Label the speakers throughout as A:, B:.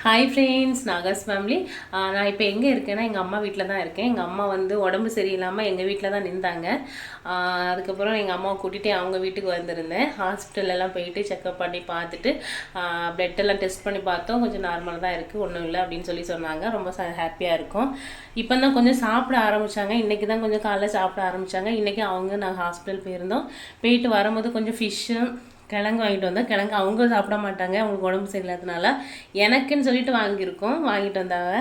A: Hi friends, நாகாஸ் family. நான் இப்போ எங்கே இருக்கேன்னா எங்கள் அம்மா வீட்டில் தான் இருக்கேன். எங்கள் அம்மா வந்து உடம்பு சரியில்லாமல் எங்கள் வீட்டில் தான் நின்றாங்க. அதுக்கப்புறம் எங்கள் அம்மாவை கூட்டிகிட்டு அவங்க வீட்டுக்கு வந்திருந்தேன். ஹாஸ்பிட்டலெல்லாம் போயிட்டு செக்அப் பண்ணி பார்த்துட்டு பிளட்டெல்லாம் டெஸ்ட் பண்ணி பார்த்தோம். கொஞ்சம் நார்மலாக தான் இருக்குது, ஒன்றும் இல்லை அப்படின்னு சொன்னாங்க. ரொம்ப ஹாப்பியாக இருக்கும். இப்போ தான் கொஞ்சம் சாப்பிட ஆரம்பித்தாங்க. இன்றைக்கி தான் கொஞ்சம் காலைல சாப்பிட ஆரம்பித்தாங்க. இன்றைக்கி நாங்கள் ஹாஸ்பிட்டல் போயிருந்தோம். போயிட்டு வரும்போது கொஞ்சம் ஃபிஷ்ஷு கிழங்கு வாங்கிட்டு வந்தேன். கிழங்கு அவங்க சாப்பிட மாட்டாங்க, அவங்களுக்கு உடம்பு சரியில்லாதனால எனக்குன்னு சொல்லிட்டு வாங்கிட்டு வந்தாங்க.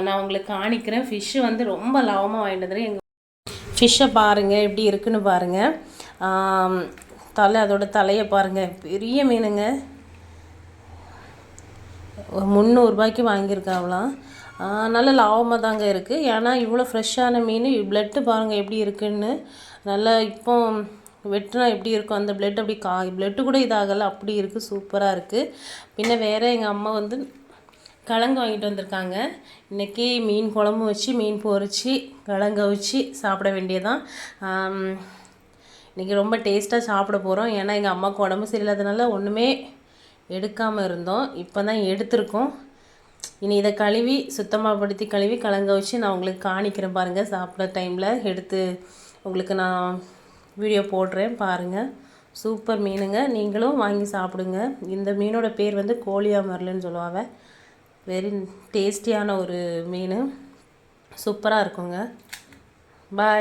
A: நான் உங்களுக்கு காணிக்கிறேன். ஃபிஷ்ஷு வந்து ரொம்ப லாபமாக வாங்கிட்டு வந்துடுறேன். எங்கள் ஃபிஷ்ஷை பாருங்கள் எப்படி இருக்குன்னு பாருங்கள். அதோட தலையை பாருங்கள், பெரிய மீனுங்க. 300 ரூபாய்க்கு வாங்கியிருக்காங்களாம். நல்ல லாபமாக தாங்க இருக்குது. ஏன்னா இவ்வளோ ஃப்ரெஷ்ஷான மீன். பிளட்டு பாருங்கள் எப்படி இருக்குன்னு. நல்லா இப்போ வெட்டினா எப்படி இருக்கும் அந்த பிளட், அப்படி பிளட்டு கூட இதாகலை, அப்படி இருக்குது. சூப்பராக இருக்குது. பின்ன வேறு எங்கள் அம்மா வந்து கிழங்கு வாங்கிட்டு வந்திருக்காங்க. இன்றைக்கி மீன் குழம்பு வச்சு, மீன் பொரித்து, கிழங்க வச்சு சாப்பிட வேண்டியதான். இன்றைக்கி ரொம்ப டேஸ்ட்டாக சாப்பிட போகிறோம். ஏன்னா எங்கள் அம்மாவுக்கு உடம்பு சரியில்லாதனால ஒன்றுமே எடுக்காமல் இருந்தோம். இப்போ தான் எடுத்திருக்கோம். இனி இதை கழுவி சுத்தமாகப்படுத்தி கழுவி கிழங்க வச்சு நான் உங்களுக்கு காணிக்கிறேன் பாருங்கள். சாப்பிட்ற டைமில் எடுத்து உங்களுக்கு நான் வீடியோ போடுறேன் பாருங்கள். சூப்பர் மீனுங்க, நீங்களும் வாங்கி சாப்பிடுங்க. இந்த மீனோட பேர் வந்து கோலியா மரலுன்னு சொல்லுவாங்க. வெரி டேஸ்டியான ஒரு மீன், சூப்பராக இருக்குங்க. பாய்.